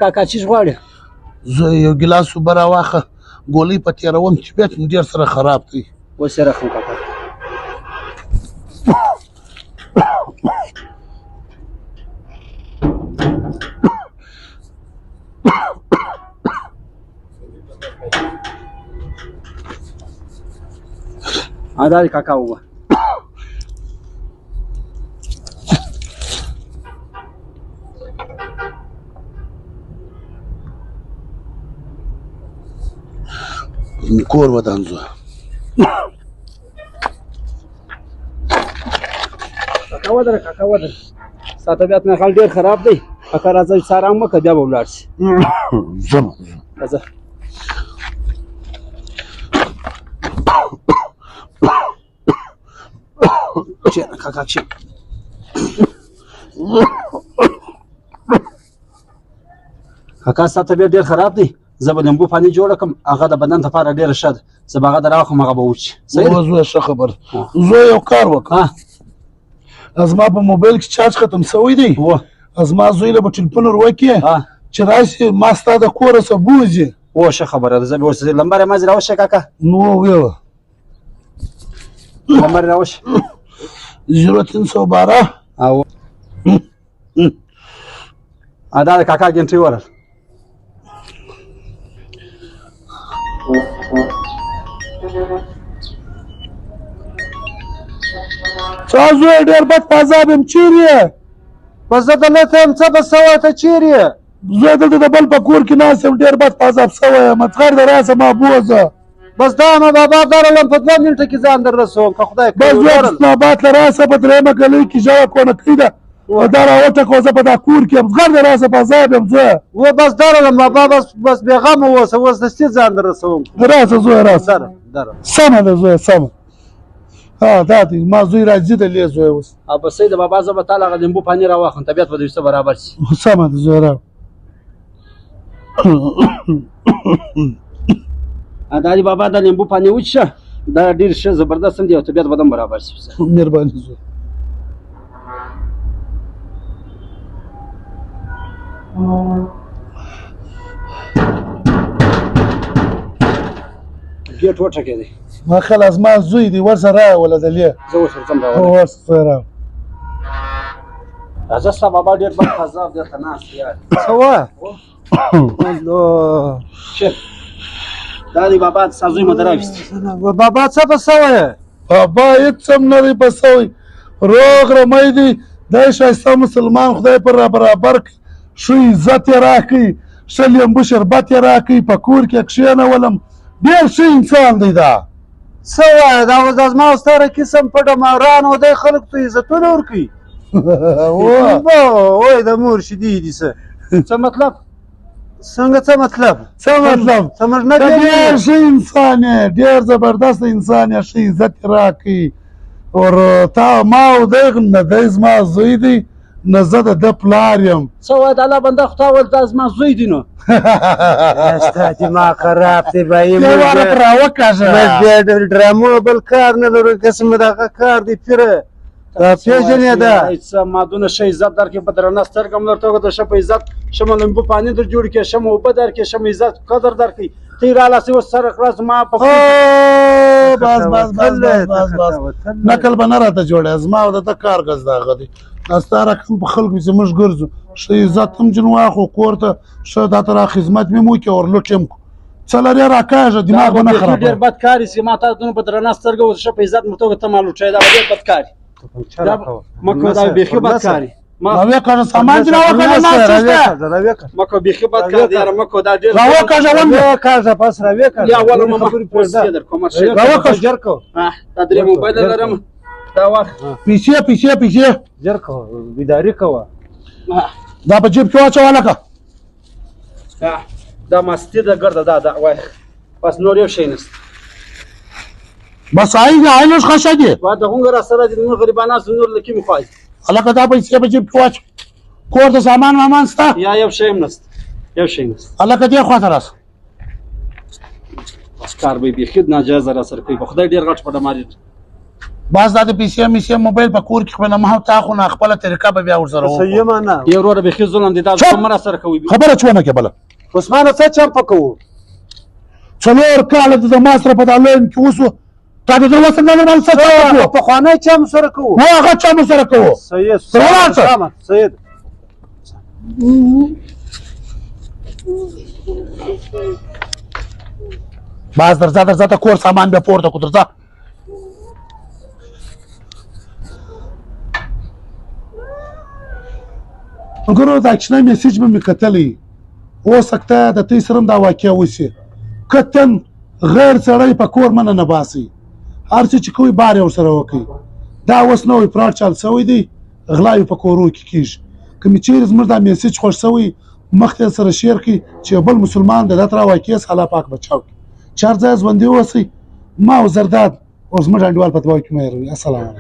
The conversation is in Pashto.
کاکا چیز غواړې؟ زه یو ګیلاس اوبه راواخه، ګولۍ په تېروم، طبیعت مې ډېر سره خراب دی. اوس یې راخلم کاکا. دا دی کاکا اوبه. کور ودان زه کاکا ودره کاکا ودره، ستا طبیعت مې خیال ډېر خراب دی. کاکا راځه چې ارام وکړه، بیا به ولاړ شي. ځم راځه. کښېنه کاکا کښېنه. کاکا ستا طبیعت ډېر خراب دی، زه به لیمبو پانی جوړه کړم، هغه د بدن لپاره ډېره ښه ده. زه به هغه در راوخم، هغه به وچي. زویه ښه خبره. زویه یو کار وکړه، زما په موبایل کې چارج ختم شوی دی. زما زوی له به ټلیفون ور وکړې چې راشي ما ستا د کوره څه بوځي. ښه خبره ده، زه به ورسره نمبر یې مازې راوشی کاکا. نو ویوه نمبر یې راوشي 0312 دا د کاکا ګنټۍ ورل. چا زوی ډېر بد په عذاب یم، چیرې یې؟ بس زه دلته یم، څه به سوی ته چیرې یې؟ زه دلته د بل په کور کې ناست یم، ډېر بد په عذاب سوی یم. څغر د راسه ما بوځه. بس دا ما بابا درلم، په 2 منټه کې ځان در رسوم که خدای بس زه اسلام آباد له راسه په 3مه ګلۍ کې ژړه کونکۍ ده، دا راوټکوه، زه په دا کور کې یم. څغر د راسه په عذاب یم زه. بس درلم بابا، بس بېغمه اوسه، اوس دستي ځان در رسوم. راسه زویه راسه. سمه ده زویه سمه. دا دی ما زوی راځي د لې زوی اوس. بس د بابا زه به تاله هغه لیمبو پانی راواخلم، طبیعت به د ویسته برابر شي. سمه ده زویه را. دا دی بابا، دا لیمبو پانی وڅښه، دا ډېر ښه زبردست دی او طبیعت به هم برابر شي. مهرباني زوی. ګیټ وټکېدی. ما خلاص ما زوی دی، ورسره راوله د لې. زه اوس ورځم راوله. ورسره راوله. راځه ستا بابا ډېر بد په عذاب دلته ناست یار. څه وایه؟ دا دی بابا، ستا زوی مو دراویست. بابا څه په سوی؟ بابا هېڅ هم نه دی په سوی، روغ رمی دی. دی ښایسته مسلمان، خدای پر را برابر کړي، ښه عزت یې راکړي، ښه لیمبو شربت یې راکړي، په کور کې کښېنولم، ډېر ښه انسان دی دا. څه وایه؟ دا اوس زما او ستا قسم په ډماران و، دی خلکو ته عزتونه ورکوي. وای د مور شیدې دي. څه مطلب؟ څنګه څه مطلب؟ څه مطلب؟ سمجھ نه کوي. ډېر ښه انسان یې، ډېر زبردست انسان یې، ښه عزت یې راکړي. اور تا ما او دی نه دی زما زوی دی، نه زه د ده پلار یم. څه وایه د الله بنده خو تا ویل دا زما زوی دی نو. ستا دماغ خراب دی بایي. یو واره پر راوکاږه. موږ بیا د ډرامو بل کار نه لرو، قسم دغه کار دی پیره. پیژنې ده څه ما دونه ښه عزت درکړې، په درنه سترګه م درته وکړه، ښه په عزت ښه م لیمبو پانی در جوړ کړې، ښه م اوبه درکړې، ښه م عزت قدر درکړې. ته یې رالاسې اوس سره کړه زما په بس بس بس بس بس نکل به نه راته جوړی، زما او د ته کار ګز د هغه دی. دا ستا رقم په خلکو چې موږ ګرځو، ښه عزت هم ځینې واخلو، کور ته ښه دا ته را خدمت مې م وکړي او لوټ یې م کړو. څه لرې راکاږه، دماغ به نه خرابوه. ډېر بد کار یې ما تا دونه په درنه سترګه اوس ښه په عزت م ورته وکړه، ته ما لوټوې، دا به ډېر بد کار مکو، دا بیخي بد کار دی. راوکاږه سامان دې راوکاږه، مکو بیخي بد کار دی یاره، مکو دا ډېر راوکاږه پس راوکاږه. یا اوله مه خبرې پرېږدې در کومه شی راوکاږه ژر کو. دا 3 موبایل لرم، دا واخ پیسې ژر کو، بیداري کوه. دا په جیب کې واچوه لکه. دا مستي ده ګرده، دا وای بس نور یو شی نشته. بس عینوش خشه دي. دا هنګ را سره دي، نور غریبانه نور لکه مې خوای. هلکه دا پیسې په جیب کې واچو. کور ته سامان وامان شته؟ یا یو شی هم نشته، یو شی نشته. هلکه دې خواته راسه. بس کار به بیخي ناجایز را سره کوي په خدای ډېر غټ پټه ماري باز د پیسې میسې موبایل په کور کې خو نه ما تا خو نه خپله طریقه به بیا ورسره وکړو صحیح معنا یو وروره بیخي ظلم دی دا څومره سره کوي خبره چونه کې بله عثمانه څه چمپه کوو 4 کاله د ما سره په دا لویم کې اوس تا د زړه څنګه نه مال څه پخوانی چم سره کوو هغه چم سره کوو صحیح صحیح باز درځه ته کور سامان بیا پورته کړو درځه وګورو دا کوچنی میسیج به مې کتلی اوس سکته د تی سره هم دا واقعه وشي کتن غیر سړی په کور منه نه باسي هر څه چې کوي بار یې ورسره وکړي دا اوس نوی فراډ چال شوی دی غلا یې په کورو کې کېږي که مې چیرې زموږ دا میسیج خوښ شوی مخکې سره شیر کړي چې یو بل مسلمان د دته را واقع الله پاک بچاو کړي چار ځای ژوندي اوسئ ما او زرداد او زموږ انډیوال په دعا کې مې السلام علیکم